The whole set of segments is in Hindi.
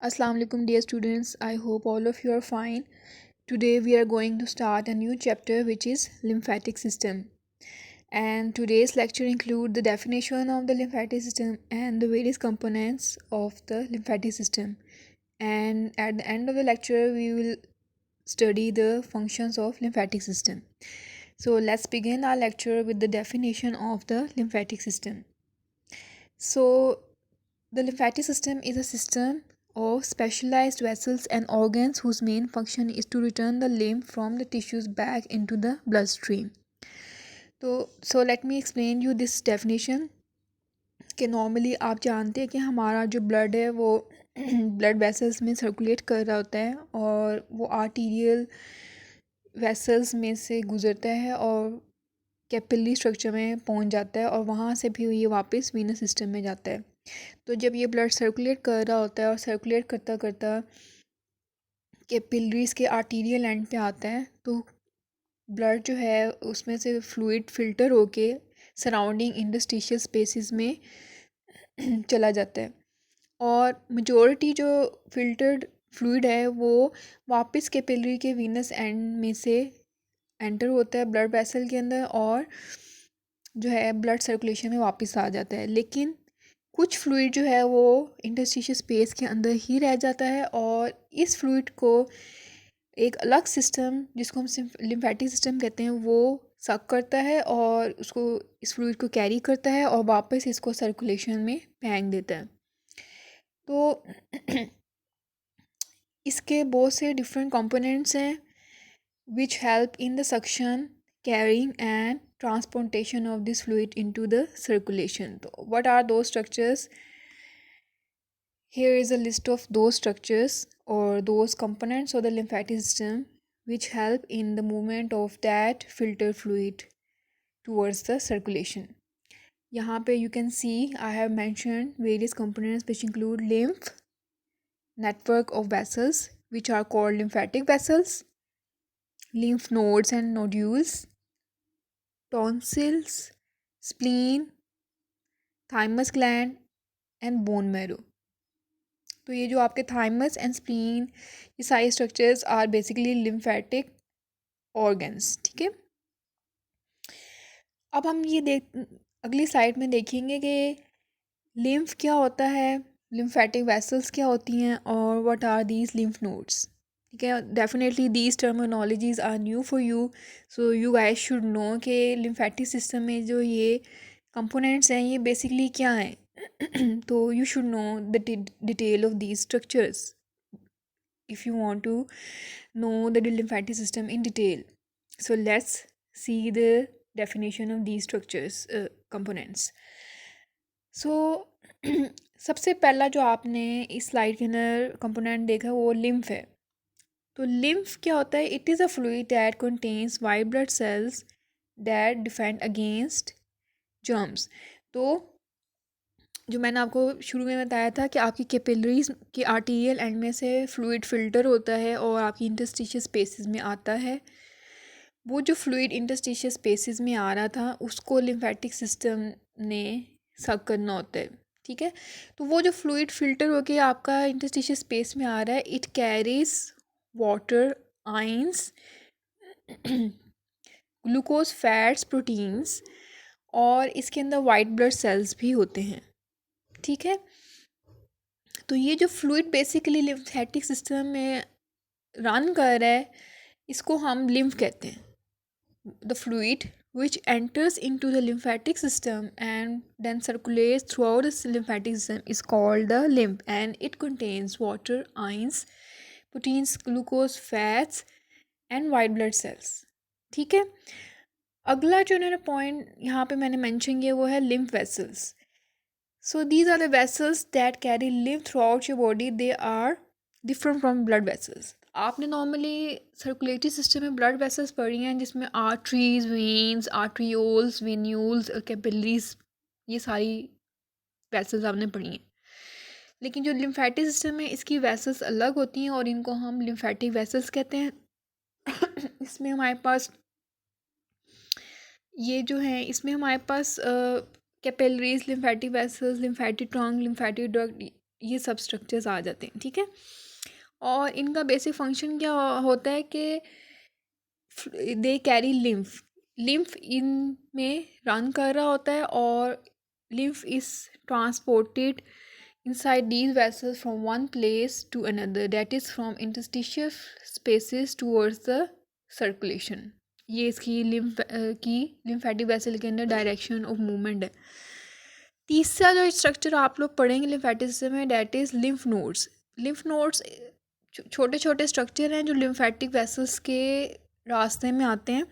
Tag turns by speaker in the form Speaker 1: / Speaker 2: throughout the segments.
Speaker 1: Assalamu alaikum dear students. I hope all of you are fine. Today we are going to start a new chapter which is lymphatic system. And today's lecture include the definition of the lymphatic system and the various components of the lymphatic system. And at the end of the lecture we will study the functions of lymphatic system. So let's begin our lecture with the definition of the lymphatic system. So the lymphatic system is a system of specialized vessels and organs whose main function is to return the lymph from the tissues back into the bloodstream. So let me explain you this definition कि नॉर्मली आप जानते हैं कि हमारा जो ब्लड है वो ब्लड वेसल्स में सर्कुलेट कर रहा होता है और वो आर्टीरियल वेसल्स में से गुजरता है और कैपिलरी स्ट्रक्चर में पहुंच जाता है और वहाँ से भी ये वापस वीनस सिस्टम में जाता है। तो जब ये ब्लड सर्कुलेट कर रहा होता है और सर्कुलेट करता करता कैपिलरीज के आर्टीरियल एंड पे आता है तो ब्लड जो है उसमें से फ्लूइड फिल्टर होके सराउंडिंग इंटरस्टिशियल स्पेसेस में चला जाता है और मेजॉरिटी जो फिल्टर्ड फ्लूइड है वो वापस कैपिलरी के वीनस एंड में से एंटर होता है ब्लड वेसल के अंदर और जो है ब्लड सर्कुलेशन में वापस आ जाता है। लेकिन कुछ फ्लूइड जो है वो इंटरस्टिशियल स्पेस के अंदर ही रह जाता है और इस फ्लूइड को एक अलग सिस्टम जिसको हम लिम्फेटिक सिस्टम कहते हैं वो सक करता है और उसको इस फ्लूइड को कैरी करता है और वापस इसको सर्कुलेशन में फेंक देता है। तो इसके बहुत से डिफरेंट कंपोनेंट्स हैं which help in the suction, carrying and transportation of this fluid into the circulation. So what are those structures? Here is a list of those structures or those components of the lymphatic system which help in the movement of that filter fluid towards the circulation. यहाँ पे you can see I have mentioned various components which include lymph, network of vessels which are called lymphatic vessels, lymph nodes and nodules, tonsils, spleen, thymus gland and bone marrow. तो ये जो आपके थाइमस एंड स्प्लीन ये सारे structures are basically lymphatic organs. ठीक है, अब हम ये अगली स्लाइड में देखेंगे कि लिम्फ क्या होता है, लिम्फेटिक वेसल्स क्या होती हैं और what are these lymph nodes. ठीक है, definitely these terminologies are new for you, so you guys should know कि लिम्फेटिक सिस्टम में जो ये कंपोनेंट्स हैं ये बेसिकली क्या हैं। तो you should know the detail of these structures if you want to know the lymphatic system in detail. So let's see the definition of these structures, components. So सबसे पहला जो आपने इस स्लाइड के अंदर कंपोनेंट देखा वो लिम्फ है। तो लिम्फ क्या होता है? It is a fluid that contains white blood sales that defend against germs. तो जो मैंने आपको शुरू में बताया था कि आपकी कैपिलरीज के आर्टीरियल एंड में से फ्लूइड फिल्टर होता है और आपकी इंटरस्टिशियल स्पेसेस में आता है। वो जो फ्लूइड इंटरस्टिशियल स्पेसेस में आ रहा था उसको लिम्फेटिक सिस्टम ने सक करना होता है। ठीक है, तो वो जो फ्लूइड फिल्टर होके आपका इंटरस्टिशियल स्पेस में आ रहा है it carries water, ions, glucose, fats, proteins और इसके अंदर वाइट ब्लड सेल्स भी होते हैं। ठीक है, तो ये जो फ्लूइड बेसिकली लिम्फेटिक सिस्टम में रन कर रहा है इसको हम लिम्फ कहते हैं। The fluid which enters into the lymphatic system and then circulates throughout the lymphatic system is called the lymph and it contains water, ions, proteins, glucose, fats and white blood cells. ठीक है, अगला जो मैंने पॉइंट यहाँ पे मैंने मेंशन किया वो है lymph vessels. So these are the vessels that carry lymph throughout your body. They are different from blood vessels. आपने नॉर्मली सर्कुलेटरी सिस्टम में ब्लड वेसल्स पढ़ी हैं जिसमें arteries, veins, arterioles, venules, capillaries, ये सारी वेसल्स आपने पढ़ी हैं। लेकिन जो लिम्फेटिक सिस्टम है इसकी वेसल्स अलग होती हैं और इनको हम लिम्फेटिक वेसल्स कहते हैं। इसमें हमारे पास ये जो है इसमें हमारे पास capillaries, lymphatic vessels, lymphatic trunk, lymphatic duct, ये सब स्ट्रक्चर्स आ जाते हैं, ठीक है। और इनका बेसिक फंक्शन क्या होता है कि दे कैरी लिम्फ, लिम्फ इन में रन कर रहा होता है और lymph is transported inside these vessels from one place to another, that is from interstitial spaces towards the circulation। ये इसकी की लिम्फेटिक वेसल के अंदर डायरेक्शन ऑफ मूवमेंट है। तीसरा जो स्ट्रक्चर आप लोग पढ़ेंगे लिम्फेटिक सिस्टम में, that is lymph nodes. Lymph nodes छोटे छोटे स्ट्रक्चर हैं जो लिम्फेटिक वेसल्स के रास्ते में आते हैं।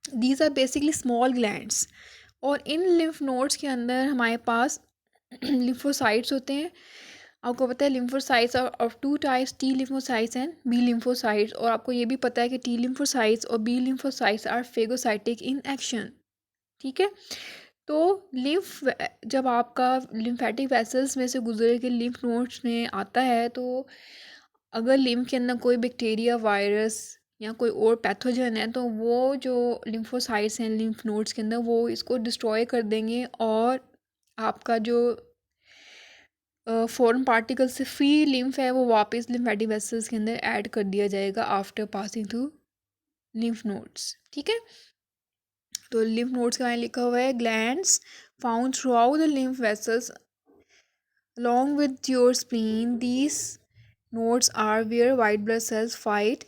Speaker 1: These are basically small glands, और इन लिम्फ नोड्स के अंदर हमारे पास लिम्फोसाइट्स होते हैं। आपको पता है lymphocytes of two types, T lymphocytes and B lymphocytes. और आपको ये भी पता है कि टी लिम्फोसाइट्स और B lymphocytes are phagocytic in action, ठीक है। तो लिम्फ जब आपका लिम्फेटिक वेसल्स में से गुजर के लिम्फ नोड्स में आता है, तो अगर लिम्फ के अंदर कोई बैक्टीरिया, वायरस या कोई और पैथोजन है, तो वो जो लिम्फोसाइट्स हैं लिम्फ नोड्स के अंदर, वो इसको डिस्ट्रॉय कर देंगे और आपका जो फॉरेन पार्टिकल से फ्री लिम्फ है वो वापस लिम्फेटिक वेसल्स के अंदर ऐड कर दिया जाएगा after passing through lymph nodes, ठीक है। तो लिम्फ नोड्स के बारे में लिखा हुआ है, glands found through out the lymph vessels along with your spleen, these nodes are where white blood cells fight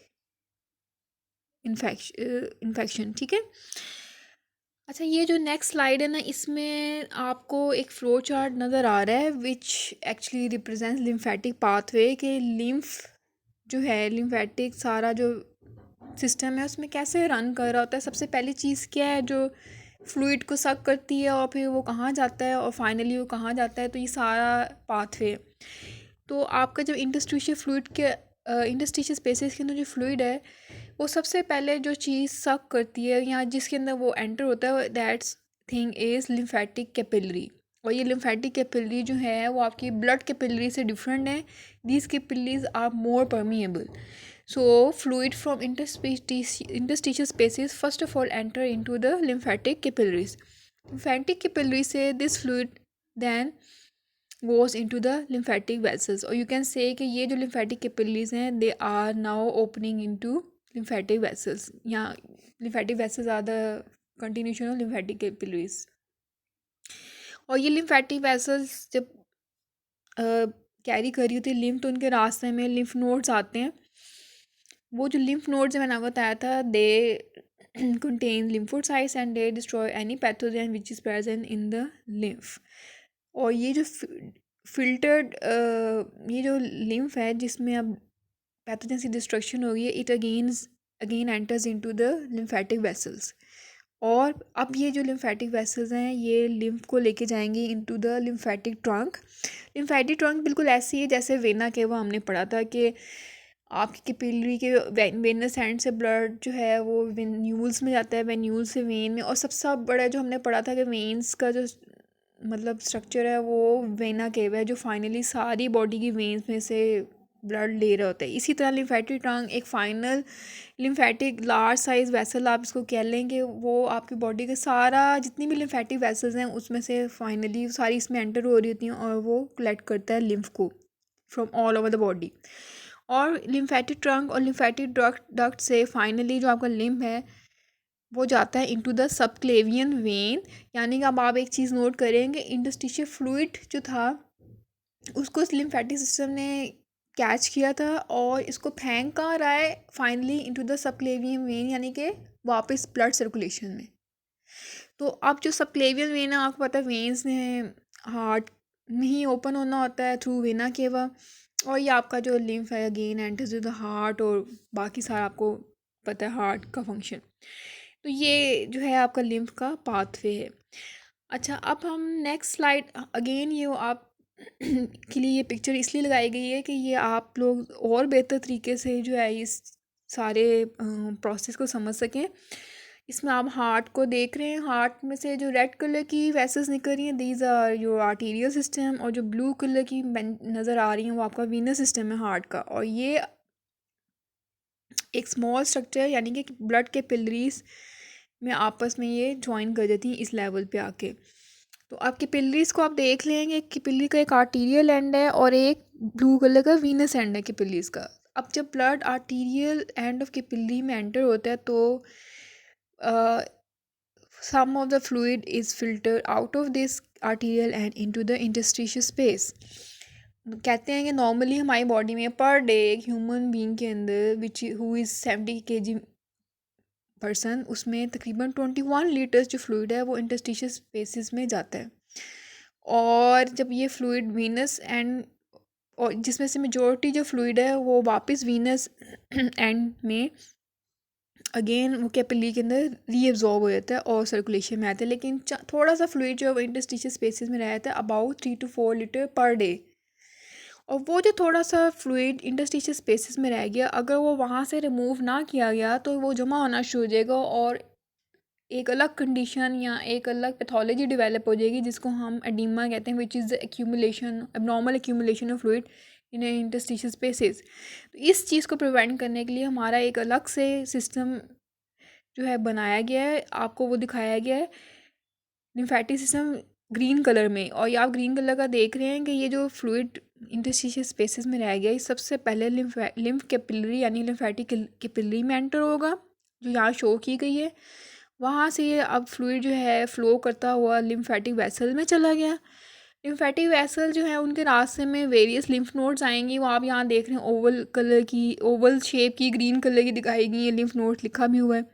Speaker 1: infection, ठीक है। अच्छा, ये जो नेक्स्ट स्लाइड है ना, इसमें आपको एक फ्लो चार्ट नज़र आ रहा है which actually represents lymphatic pathway के लिम्फ जो है लिम्फेटिक सारा जो सिस्टम है उसमें कैसे रन कर रहा होता है। सबसे पहली चीज़ क्या है जो फ्लूइड को सक करती है और फिर वो कहाँ जाता है और फाइनली वो कहाँ जाता है, तो ये सारा पाथवे। तो आपका जब इंटरस्टिशियल फ्लूइड के इंटरस्टिशियल स्पेसेस के अंदर जो फ्लूइड है वो सबसे पहले जो चीज़ सक करती है या जिसके अंदर वो एंटर होता है, that's thing is lymphatic capillary. और ये लिम्फेटिक कैपिलरी जो है वो आपकी ब्लड कैपिलरी से डिफरेंट है। These capillaries are more permeable, so fluid from interstitial spaces first of all enter into the lymphatic capillaries. Lymphatic capillaries say this fluid then goes into the lymphatic vessels, or you can say कि ये जो lymphatic capillaries हैं they are now opening into lymphatic vessels, या lymphatic vessels are the continuation of lymphatic capillaries। और ये lymphatic vessels जब कैरी कर रही होती है लिम्फ, तो उनके रास्ते में लिम्फ नोड्स आते हैं। वो जो लिम्फ नोड्स मैंने आपको बताया था, दे contain lymphocytes and they destroy any pathogen which is present in the lymph। और ये जो फिल्टर्ड ये जो लिम्फ है जिसमें अब पैथोजन की डिस्ट्रक्शन होगी, it again enters into the lymphatic vessels. और अब ये जो लिम्फेटिक वेसल्स हैं ये लिम्फ को लेके जाएंगे into the lymphatic trunk. Lymphatic trunk बिल्कुल ऐसी है जैसे वेना के वो हमने पढ़ा था कि आपकी कैपिलरी के वेनस एंड से ब्लड जो है वो वेन्यूल्स में जाता है, वेन्यूल से वेन में। और सबसे बड़ा जो हमने पढ़ा था कि वेन्स का जो मतलब स्ट्रक्चर है वो वेना केव है जो फाइनली सारी बॉडी की वेन्स में से ब्लड ले रहा होता है। इसी तरह लिम्फेटिक ट्रंक एक final lymphatic large size vessel आप इसको कह लेंगे, वो आपकी बॉडी का सारा जितनी भी लिम्फेटिक वेसल्स हैं उसमें से फाइनली सारी इसमें एंटर हो रही होती हैं और वो कलेक्ट करता है लिम्फ को from all over the body. और लिम्फेटिक ट्रंक और लिम्फेटिक डक्ट से फाइनली जो आपका लिम्फ है वो जाता है इनटू द सबक्लेवियन वेन। यानी कि अब आप एक चीज़ नोट करेंगे, इंटरस्टिशियल फ्लूइड जो था उसको लिम्फेटिक सिस्टम ने कैच किया था और इसको फेंक कहाँ रहा है finally into the subclavian vein, यानी कि वापस ब्लड सर्कुलेशन में। तो अब जो सबक्लेवियन वेन है आपको पता है वेन्स ने हार्ट में ही ओपन होना होता है थ्रू वेना केवा, और ये आपका जो लिम्फ है अगेन एंटर्स द हार्ट और बाकी सारा आपको पता है हार्ट का फंक्शन। तो ये जो है आपका लिम्फ का पाथवे है। अच्छा, अब हम नेक्स्ट स्लाइड अगेन ये आप के लिए ये पिक्चर इसलिए लगाई गई है कि ये आप लोग और बेहतर तरीके से जो है इस सारे प्रोसेस को समझ सकें। इसमें आप हार्ट को देख रहे हैं, हार्ट में से जो रेड कलर की वेसल्स निकल रही हैं these are your arterial system, और जो ब्लू कलर की नज़र आ रही हैं वो आपका वीनस सिस्टम है हार्ट का। और ये एक स्मॉल स्ट्रक्चर यानी कि ब्लड के पिलरीज में आपस में ये ज्वाइन कर देती हैं इस लेवल पे आके। तो आप कैपिलरीज को आप देख लेंगे, कैपिलरी का एक आर्टीरियल एंड है और एक ब्लू कलर का वीनस एंड है कैपिलरीज का। अब जब blood arterial end of capillary में एंटर होता है तो some of the fluid is filtered out of this arterial and into the interstitial space। कहते हैं कि नॉर्मली हमारी बॉडी में पर डे एक ह्यूमन बीइंग के अंदर which who is 70 kg person, उसमें तकरीबन 21 लीटर्स जो फ्लूइड है वो इंटरस्टिशियल स्पेसिस में जाता है। और जब ये फ्लूइड वीनस एंड, और जिसमें से मेजॉरिटी जो फ्लूइड है वो वापस वीनस एंड में अगेन वो कैपिलरी के अंदर रीअब्जॉर्ब हो जाता है और सर्कुलेशन में आता है। लेकिन थोड़ा सा फ्लूइड जो है वो इंटरस्टिशियल स्पेसिस में रहता है about 3 to 4 litre per day. और वो जो थोड़ा सा फ्लूइड इंटरस्टिशियल स्पेसिस में रह गया, अगर वो वहाँ से रिमूव ना किया गया तो वो जमा होना शुरू हो जाएगा और एक अलग कंडीशन या एक अलग पैथोलॉजी डेवलप हो जाएगी जिसको हम एडीमा कहते हैं, which is the accumulation, abnormal accumulation of fluid in interstitial spaces. तो इस चीज़ को प्रिवेंट करने के लिए हमारा एक अलग से सिस्टम जो है बनाया गया है, आपको वो दिखाया गया है लिम्फेटिक सिस्टम ग्रीन कलर में। और ये आप ग्रीन कलर का देख रहे हैं कि ये जो फ्लूइड इंटरस्टिशियल स्पेसेस में रह गया, ये सबसे पहले लिम्फ कैपिलरी यानी लिम्फेटिक कैपिलरी में एंटर होगा जो यहाँ शो की गई है। वहाँ से ये अब फ्लूइड जो है फ्लो करता हुआ लिम्फेटिक वेसल में चला गया। लिम्फेटिक वेसल जो है उनके रास्ते में वेरियस लिम्फ नोड्स आएंगी, वो आप यहाँ देख रहे हैं ओवल कलर की, ओवल शेप की ग्रीन कलर की दिखाई गई है, लिम्फ नोड्स लिखा भी हुआ है।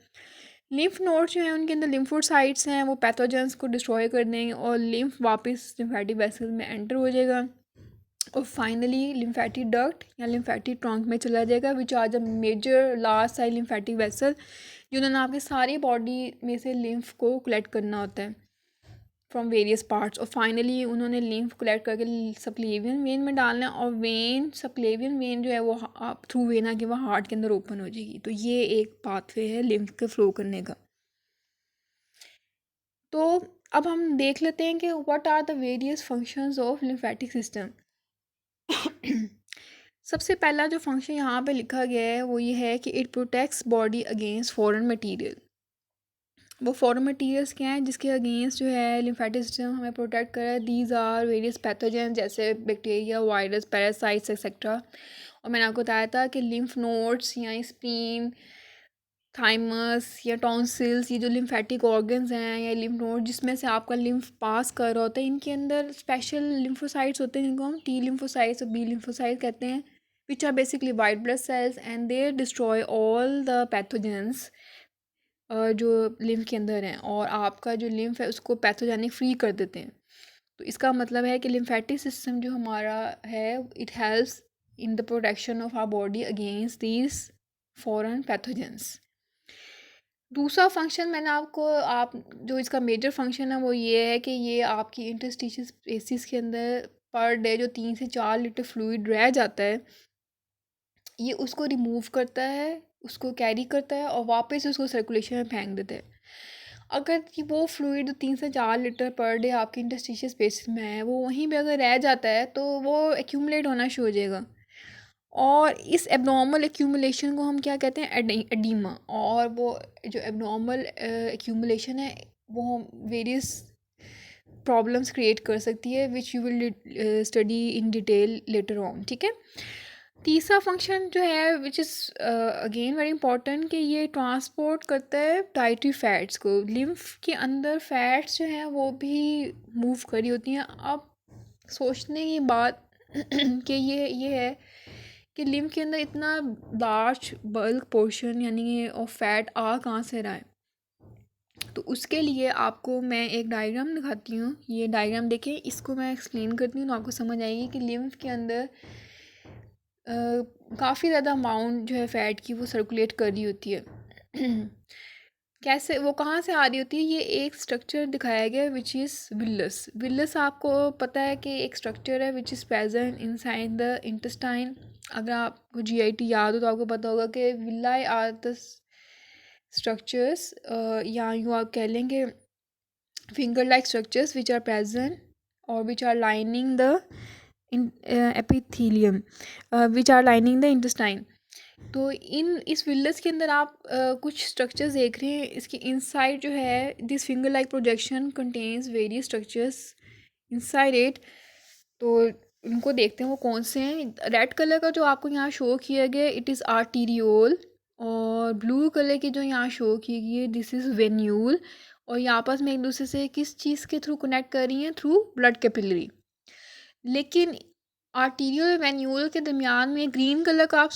Speaker 1: लिम्फ नोड्स जो हैं उनके अंदर लिम्फोसाइट्स हैं, वो पैथोजेंस को डिस्ट्रॉय कर देंगे और लिम्फ वापस लिम्फेटिक वेसल में एंटर हो जाएगा और फाइनली लिम्फेटिक डक्ट या लिम्फेटिक ट्रंक में चला जाएगा, which are the major large size lymphatic vessel जिन्होंने आपके सारी बॉडी में से लिम्फ को कलेक्ट करना होता है फ्रॉम वेरियस पार्ट्स। और फाइनली उन्होंने लिम्फ कलेक्ट करके सबक्लेवियन वेन में डालना है और वेन सबक्लेवियन वेन जो है वो थ्रू वेन आके वो हार्ट के अंदर ओपन हो जाएगी। तो ये एक पाथवे है लिम्फ के फ्लो करने का। तो अब हम देख लेते हैं कि what are the various functions of lymphatic system. सबसे पहला जो फंक्शन यहाँ पे लिखा गया है वो ये है कि it protects body against foreign material. वो फॉरेन मटीरियल्स क्या हैं जिसके अगेंस्ट जो है लिम्फेटिक सिस्टम हमें प्रोटेक्ट कर रहा है। दीज आर वेरियस पैथोजन जैसे बैक्टीरिया, वायरस, पैरासाइट्स एक्सेट्रा। और मैंने आपको बताया था कि लिम्फ नोड्स या स्प्लीन, थाइमस या टॉन्सिल्स, ये जो लिम्फेटिक ऑर्गन्स हैं या लिम्फ नोड जिसमें से आपका लिम्फ पास कर रहा होता है, इनके अंदर स्पेशल लिम्फोसाइट्स होते हैं जिनको हम टी लिम्फोसाइट्स और बी लिम्फोसाइट्स कहते हैं, which are basically white blood cells and they destroy all the pathogens जो लिम्फ के अंदर हैं और आपका जो लिम्फ है उसको पैथोजेनिक फ्री कर देते हैं। तो इसका मतलब है कि लिम्फेटिक सिस्टम जो हमारा है it helps in the protection of our body against these foreign pathogens. दूसरा फंक्शन मैंने आपको आप जो इसका मेजर फंक्शन है वो ये है कि ये आपकी इंटरस्टिशियल स्पेसिस के अंदर पर डे जो 3 से 4 लीटर फ्लूइड रह जाता है ये उसको रिमूव करता है, उसको कैरी करता है और वापस उसको सर्कुलेशन में फेंक देता है। अगर कि वो फ्लूइड 3 से 4 लीटर पर डे आपके इंटरस्टिशियल स्पेसिस में है वो वहीं पे अगर रह जाता है तो वो एक्यूमुलेट होना शुरू हो जाएगा और इस एबनॉर्मल एक्यूमुलेशन को हम क्या कहते हैं, एडीमा। और वो जो एबनॉर्मल एक्यूमुलेशन है वो वेरियस प्रॉब्लम्स क्रिएट कर सकती है which you will study in detail later on. ठीक है। तीसरा फंक्शन जो है which is again very important कि ये ट्रांसपोर्ट करता है डाइटरी फैट्स को। लिम्फ के अंदर फैट्स जो हैं वो भी मूव करी होती हैं। अब सोचने की बात कि ये है कि लिम्फ के अंदर इतना लार्ज बल्क पोर्शन यानी ऑफ फैट आ कहाँ से रहा है। तो उसके लिए आपको मैं एक डायग्राम दिखाती हूँ। ये डायग्राम देखें, इसको मैं एक्सप्लेन करती हूँ तो आपको समझ आएगी कि लिम्फ के अंदर काफ़ी ज़्यादा अमाउंट जो है फ़ैट की वो सर्कुलेट कर रही होती है। कैसे, वो कहाँ से आ रही होती है, ये एक स्ट्रक्चर दिखाया गया है विच इज़ विलस। विलस आपको पता है कि एक स्ट्रक्चर है which is present inside the intestine. अगर आपको जीआईटी याद हो तो आपको पता होगा कि विलाई आर द स्ट्रक्चर्स या यूँ आप कह लेंगे finger like structures which are present और which are lining the epithelium which are lining the intestine। तो इस विलस के अंदर आप कुछ स्ट्रक्चर्स देख रहे हैं। इसके इनसाइड जो है, this finger like projection contains various structures inside it. तो उनको देखते हैं वो कौन से हैं। रेड कलर का जो आपको यहाँ शो किया गया, इट इज़ आर्टीरियोल। और ब्लू कलर की जो यहाँ शो की गई है, दिस इज़ वेन्यूल। और ये आपस में एक दूसरे से किस चीज़ के थ्रू कनेक्ट कर रही हैं? Through blood capillary. लेकिन आर्टीरियल और वेन्यूल के दरमियान में ग्रीन कलर का आप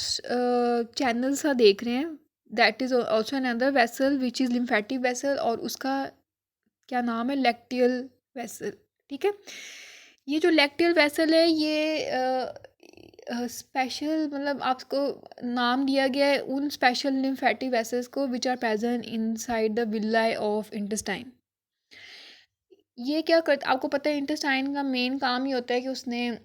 Speaker 1: चैनल सा देख रहे हैं। That is also another vessel which is lymphatic vessel, और उसका क्या नाम है? Lacteal vessel. ठीक है। ये जो लैक्टियल वेसल है, ये स्पेशल, मतलब आपको नाम दिया गया है उन स्पेशल लिम्फेटिक वेसल्स को which are present inside the villi of intestine. ये क्या करता, आपको पता है इंटेस्टाइन का मेन काम ही होता है कि उसने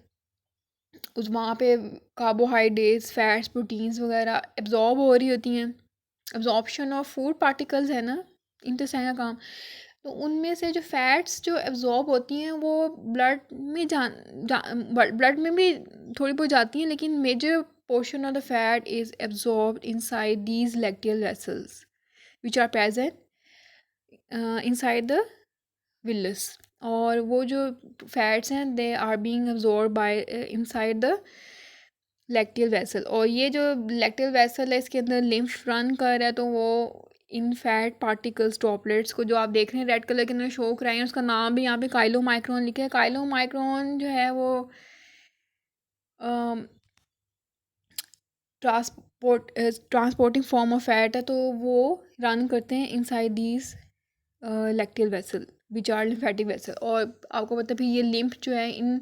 Speaker 1: उस वहाँ पे कार्बोहाइड्रेट्स, फैट्स, प्रोटीन्स वगैरह एब्जॉर्ब हो रही होती हैं। एब्जॉर्प्शन ऑफ फूड पार्टिकल्स है ना इंटेस्टाइन का काम। तो उनमें से जो फैट्स जो एब्जॉर्ब होती हैं वो ब्लड में ब्लड में भी थोड़ी बहुत जाती हैं, लेकिन major portion of the fat is absorbed inside these lacteal vessels which are present inside the villus। और वो जो फैट्स हैं they are being absorbed by inside the lacteal vessel. और ये जो लैक्टियल वेसल है, इसके अंदर लिम्फ रन कर रहा है, तो वो इन फैट पार्टिकल्स ड्रॉपलेट्स को जो आप देख रहे हैं रेड कलर के अंदर शो कराए हैं, उसका नाम भी यहाँ पे काइलोमाइक्रोन लिखा है। काइलोमाइक्रोन जो है वो ट्रांसपोर्टिंग फॉर्म ऑफ फैट है, तो वो रन करते हैं inside these lacteal vessel which are lymphatic vessel. और आपको पता है ये लिम्फ जो है इन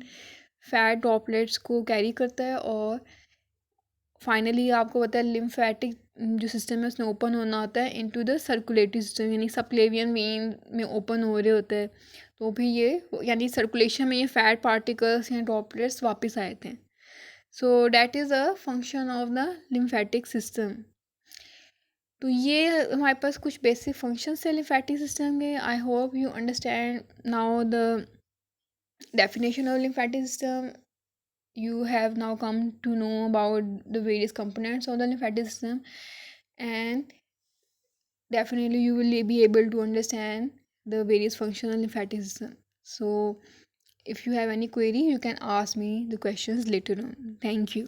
Speaker 1: फैट ड्रॉपलेट्स को कैरी करता है, और फाइनली आपको पता है लिम्फेटिक जो सिस्टम है उसने ओपन होना होता है इनटू द सर्कुलेटरी सिस्टम, यानी सबक्लेवियन वेन में ओपन हो रहे होते हैं। तो फिर ये यानी सर्कुलेशन में ये फैट पार्टिकल्स या ड्रॉपलेट्स वापस आए थे। So that is a function of the lymphatic system. तो ये हमारे पास कुछ बेसिक फंक्शंस है लिम्फेटिक सिस्टम के। I hope you understand now the definition of lymphatic system. You have now come to know about the various components of the lymphatic system, and definitely you will be able to understand the various functional lymphatic system. So if you have any query, you can ask me the questions later on. Thank you.